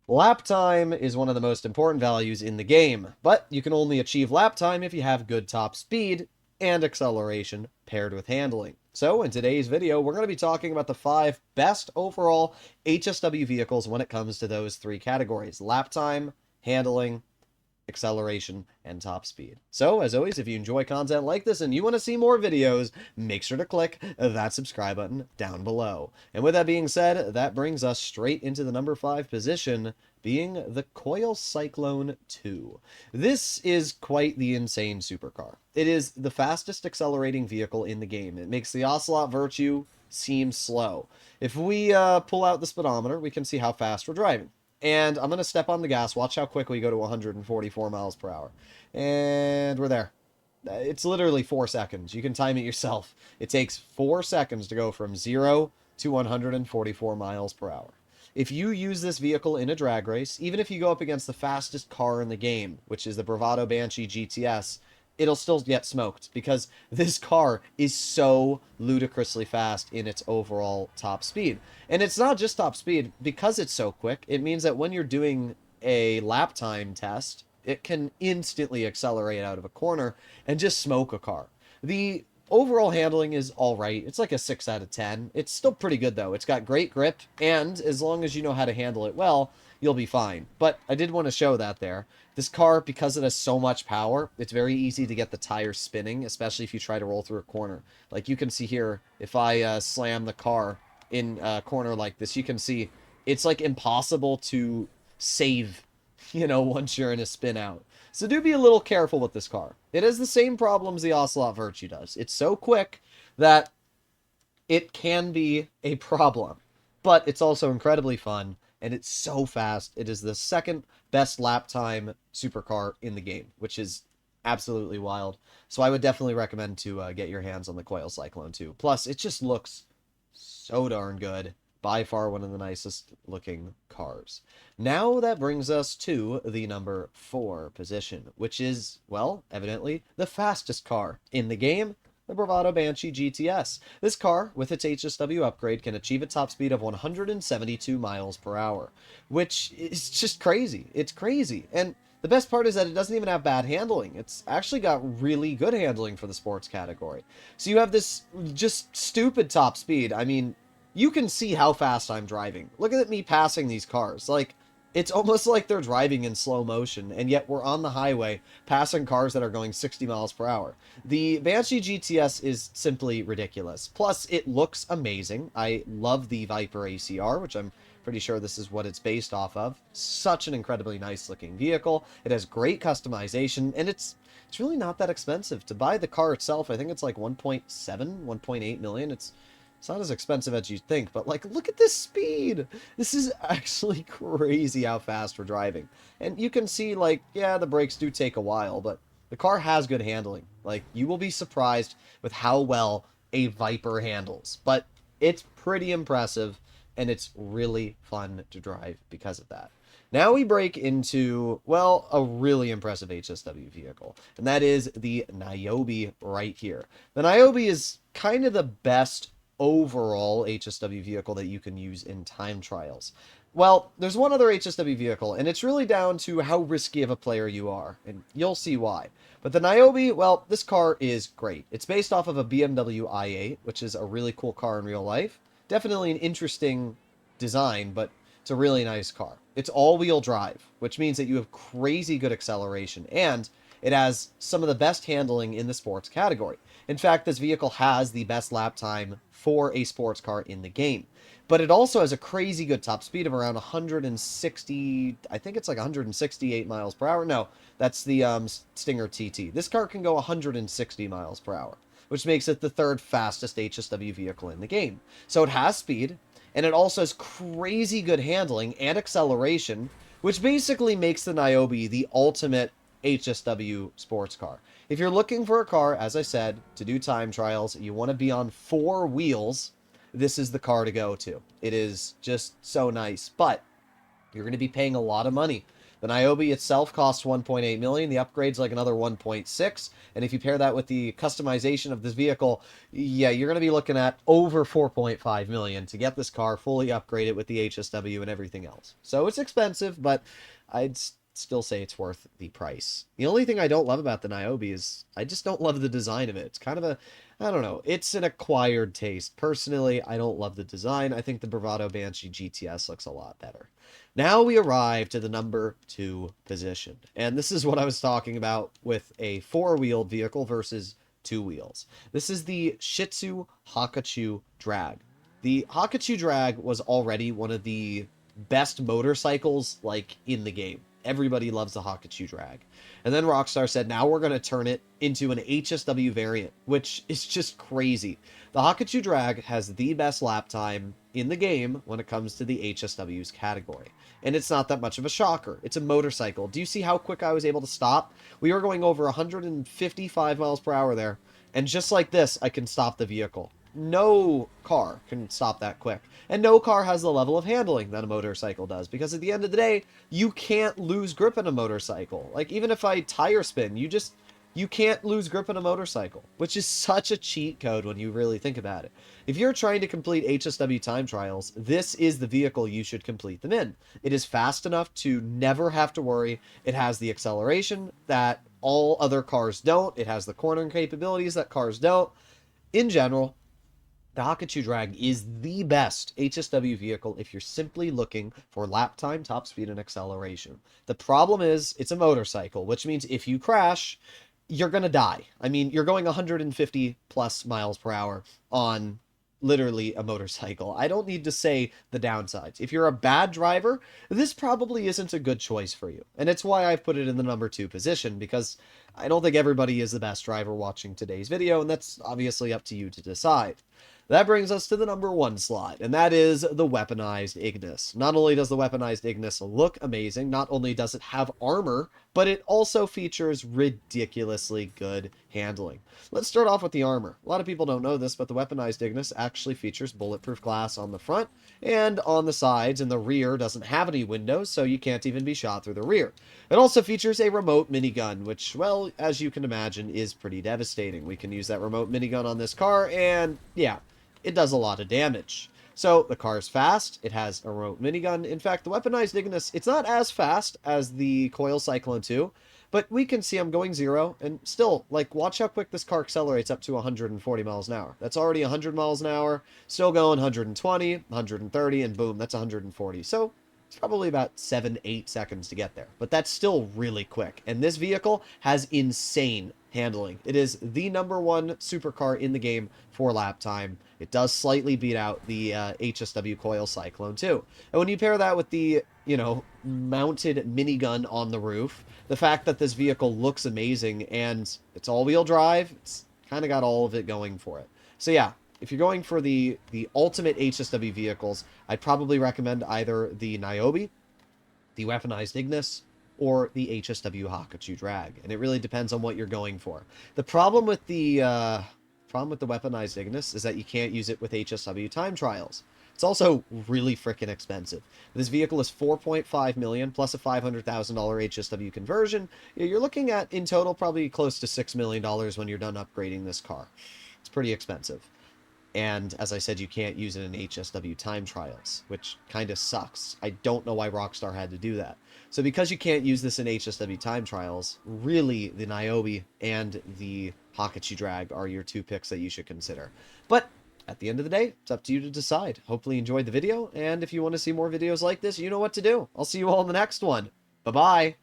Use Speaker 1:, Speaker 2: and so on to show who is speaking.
Speaker 1: Lap time is one of the most important values in the game, but you can only achieve lap time if you have good top speed and acceleration paired with handling. So, in today's video, we're going to be talking about the 5 best overall HSW vehicles when it comes to those 3 categories: lap time, handling, acceleration, and top speed. So, as always, if you enjoy content like this and you want to see more videos, make sure to click that subscribe button down below. And with that being said, that brings us straight into the number 5 position, being the Coil Cyclone 2. This is quite the insane supercar. It is the fastest accelerating vehicle in the game. It makes the Ocelot Virtue seem slow. If we pull out the speedometer, we can see how fast we're driving. And I'm going to step on the gas. Watch how quick we go to 144 miles per hour. And we're there. It's literally 4 seconds. You can time it yourself. It takes 4 seconds to go from 0 to 144 miles per hour. If you use this vehicle in a drag race, even if you go up against the fastest car in the game, which is the Bravado Banshee GTS, it'll still get smoked because this car is so ludicrously fast in its overall top speed. And it's not just top speed. Because it's so quick, it means that when you're doing a lap time test, it can instantly accelerate out of a corner and just smoke a car. The overall handling is all right. It's like a 6 out of 10. It's still pretty good, though. It's got great grip, and as long as you know how to handle it well, you'll be fine. But I did want to show that there. This car, because it has so much power, it's very easy to get the tires spinning, especially if you try to roll through a corner. Like you can see here, if I slam the car in a corner like this, you can see it's like impossible to save, once you're in a spin out. So do be a little careful with this car. It has the same problems the Ocelot Virtue does. It's so quick that it can be a problem, but it's also incredibly fun, and it's so fast. It is the second best lap time supercar in the game, which is absolutely wild. So I would definitely recommend to get your hands on the Coil Cyclone 2. Plus, it just looks so darn good. By far one of the nicest looking cars. Now that brings us to the number 4 position, which is, well, evidently the fastest car in the game, the Bravado Banshee GTS. This car, with its HSW upgrade, can achieve a top speed of 172 miles per hour, which is just crazy. It's crazy. And the best part is that it doesn't even have bad handling. It's actually got really good handling for the sports category. So you have this just stupid top speed. I mean, you can see how fast I'm driving. Look at me passing these cars. Like, it's almost like they're driving in slow motion, and yet we're on the highway passing cars that are going 60 miles per hour. The Banshee GTS is simply ridiculous. Plus, it looks amazing. I love the Viper ACR, which I'm pretty sure this is what it's based off of. Such an incredibly nice looking vehicle. It has great customization, and it's really not that expensive. To buy the car itself, I think it's like 1.7, 1.8 million. It's not as expensive as you'd think, but like, look at this speed. This is actually crazy how fast we're driving. And you can see, like, yeah, the brakes do take a while, but the car has good handling. Like, you will be surprised with how well a Viper handles. But it's pretty impressive, and it's really fun to drive because of that. Now we break into, well, a really impressive HSW vehicle, and that is the Nyobi right here. The Nyobi is kind of the best overall HSW vehicle that you can use in time trials. Well, there's one other HSW vehicle, and it's really down to how risky of a player you are, and you'll see why. But the Nyobi, well, this car is great. It's based off of a BMW i8, which is a really cool car in real life. Definitely an interesting design, but it's a really nice car. It's all-wheel drive, which means that you have crazy good acceleration, and it has some of the best handling in the sports category. In fact, this vehicle has the best lap time for a sports car in the game. But it also has a crazy good top speed of around 160, I think it's like 168 miles per hour. No, that's the Stinger TT. This car can go 160 miles per hour, which makes it the third fastest HSW vehicle in the game. So it has speed, and it also has crazy good handling and acceleration, which basically makes the Nyobi the ultimate HSW sports car. If you're looking for a car, as I said, to do time trials, you want to be on 4 wheels, this is the car to go to. It is just so nice, but you're going to be paying a lot of money. The Nyobi itself costs 1.8 million. The upgrade's like another 1.6. And if you pair that with the customization of this vehicle, yeah, you're going to be looking at over 4.5 million to get this car fully upgraded with the HSW and everything else. So it's expensive, but I'd still say it's worth the price. The only thing I don't love about the Nyobi is I just don't love the design of it. It's kind of a, I don't know, it's an acquired taste. Personally, I don't love the design. I think the Bravado Banshee GTS looks a lot better. Now we arrive to the number 2 position. And this is what I was talking about with a 4-wheeled vehicle versus 2 wheels. This is the Shitsu Haku Drag. The Haku Drag was already one of the best motorcycles like in the game. Everybody loves the Haku Drag. And then Rockstar said, now we're going to turn it into an HSW variant, which is just crazy. The Haku Drag has the best lap time in the game when it comes to the HSW's category. And it's not that much of a shocker. It's a motorcycle. Do you see how quick I was able to stop? We were going over 155 miles per hour there. And just like this, I can stop the vehicle. No car can stop that quick. And no car has the level of handling that a motorcycle does. Because at the end of the day, you can't lose grip in a motorcycle. Like, even if I tire spin, you can't lose grip in a motorcycle. Which is such a cheat code when you really think about it. If you're trying to complete HSW time trials, this is the vehicle you should complete them in. It is fast enough to never have to worry. It has the acceleration that all other cars don't. It has the cornering capabilities that cars don't. In general, the Haku Drag is the best HSW vehicle if you're simply looking for lap time, top speed, and acceleration. The problem is, it's a motorcycle, which means if you crash, you're going to die. I mean, you're going 150 plus miles per hour on literally a motorcycle. I don't need to say the downsides. If you're a bad driver, this probably isn't a good choice for you. And it's why I've put it in the number 2 position, because I don't think everybody is the best driver watching today's video, and that's obviously up to you to decide. That brings us to the number 1 slot, and that is the weaponized Ignis. Not only does the weaponized Ignis look amazing, not only does it have armor, but it also features ridiculously good handling. Let's start off with the armor. A lot of people don't know this, but the weaponized Ignis actually features bulletproof glass on the front and on the sides, and the rear doesn't have any windows, so you can't even be shot through the rear. It also features a remote minigun, which, well, as you can imagine, is pretty devastating. We can use that remote minigun on this car, and yeah, it does a lot of damage. So the car's fast, it has a remote minigun. In fact, the weaponized Ignis, it's not as fast as the Coil Cyclone 2, but we can see I'm going 0, and still, like, watch how quick this car accelerates up to 140 miles an hour. That's already 100 miles an hour, still going 120, 130, and boom, that's 140. So it's probably about 7-8 seconds to get there, but that's still really quick. And this vehicle has insane handling. It is the number 1 supercar in the game for lap time. It does slightly beat out the HSW Coil Cyclone too. And when you pair that with the, mounted minigun on the roof, the fact that this vehicle looks amazing and it's all-wheel drive, it's kind of got all of it going for it. So yeah, if you're going for the ultimate HSW vehicles, I'd probably recommend either the Nyobi, the weaponized Ignis, or the HSW Haku Drag, and it really depends on what you're going for. The problem with the weaponized Ignis is that you can't use it with HSW time trials. It's also really freaking expensive. This vehicle is 4.5 million plus a $500,000 HSW conversion. You're looking at, in total, probably close to $6 million when you're done upgrading this car. It's pretty expensive. And as I said, you can't use it in HSW time trials, which kind of sucks. I don't know why Rockstar had to do that. So because you can't use this in HSW time trials, really the Nyobi and the Haku Drag are your 2 picks that you should consider. But at the end of the day, it's up to you to decide. Hopefully you enjoyed the video, and if you want to see more videos like this, you know what to do. I'll see you all in the next one. Bye-bye.